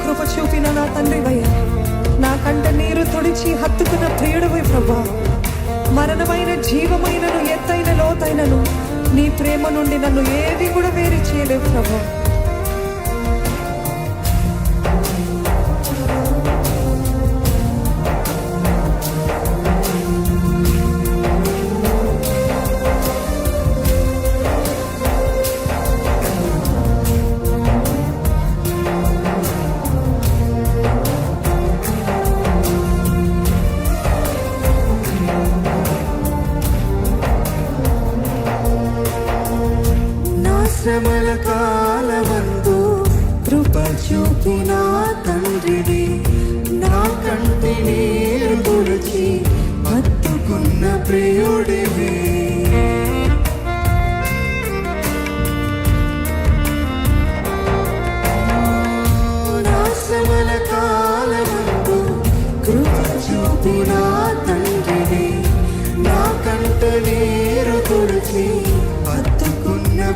కృప చూపిన నా తండ్రివయ్యా, నా కంట నీరు తుడిచి హత్తుకున్న ప్రియుడివై ప్రభా. మరణమైన జీవమైనను ఎత్తైన లోతైనను నీ ప్రేమ నుండి నన్ను ఏది కూడా వేరు చేయలేవు ప్రభా. శ్రమల కాలమందు కృప చూపిన తండ్రివి, నా కంటి నీరు తుడిచి హత్తుకున్న ప్రియుడివి. నా శ్రమల కాలమందు కృప చూపిన తండ్రివి, నా కంట నీరు తుడిచి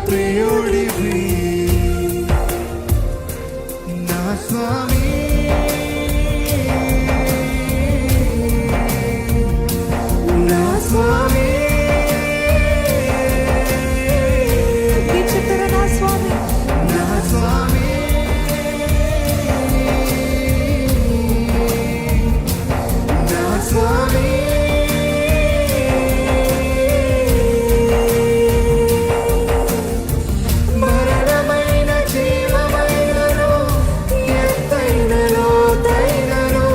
ప్రియుడివి. నా స్వామి నా స్వామి నా స్వామి నా స్వామి నా స్వామి మరణమైన జీవమైనను ఎత్తైన లోతైనను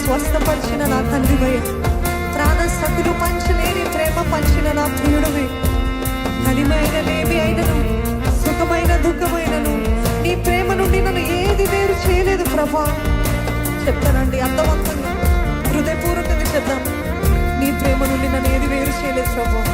స్వస్థపరిచిన నా తండ్రివయ్య, ప్రాణ సతులు పంచలేని ప్రేమ పంచిన నా ప్రియుడివి. కలిమైన లేమి అయినను, సుఖమైన దుఃఖమైనను, నీ ప్రేమ నుండి నన్ను ఏది వేరు చేయలేదు ప్రభా. చెప్తానండి అర్థవంతంగా, హృదయపూర్వకంగా చెప్తాం, నీ ప్రేమ నుండి నన్ను ఏది వేరు చేయలేదు ప్రభా.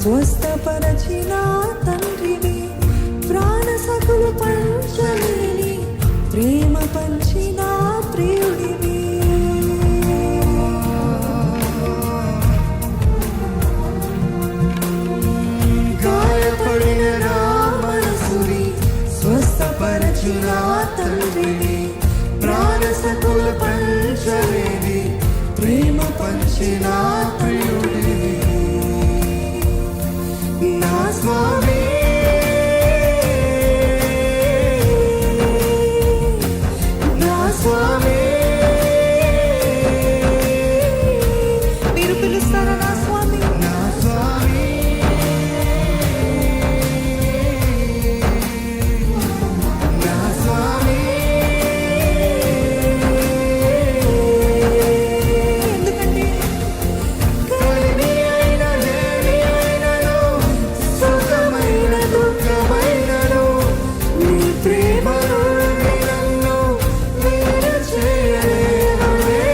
స్వస్థపరచిన తండ్రిని, ప్రాణ సకులు పంచలేని ప్రేమ పంచిన ప్రియుడివి. గాయపడిన నా మనసుని స్వస్థపరచిన తండ్రిని, ప్రాణ సకుల పంచలేని ప్రేమ పంచిన ప్రియుడివి. నా స్వామి నా స్వామి, మీరు పిలుస్తారా నా స్వామి? నా స్వామి, నా స్వామి. ఎందుకంటే కలిమి అయిన లేమి అయినను, సుఖమైన దుఃఖమైనను, నీ ప్రేమ నుండి నన్ను వేరు చేయలేనులే.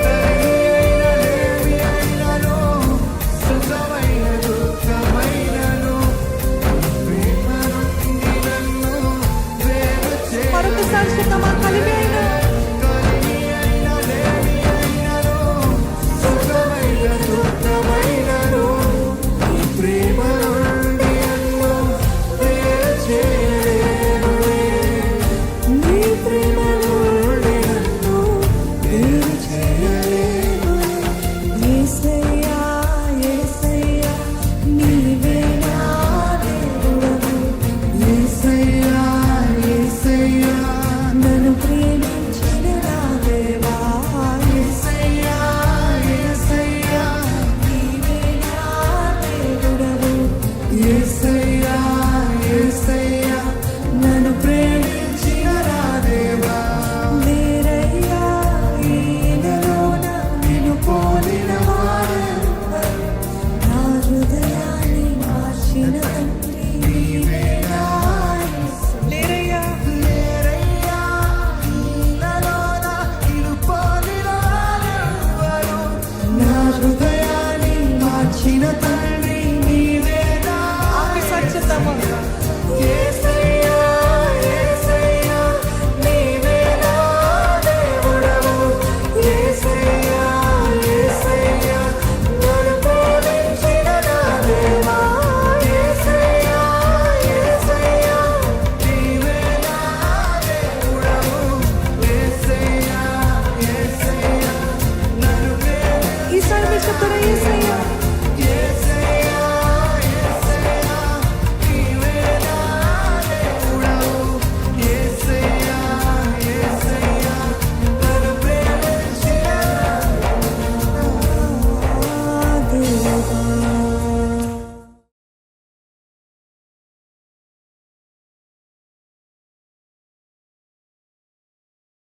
కలిమి అయిన లేమి అయినను, సుఖమైన దుఃఖమైనను, నీ ప్రేమ నుండి నన్ను వేరు మరొకసారి చెప్తామా?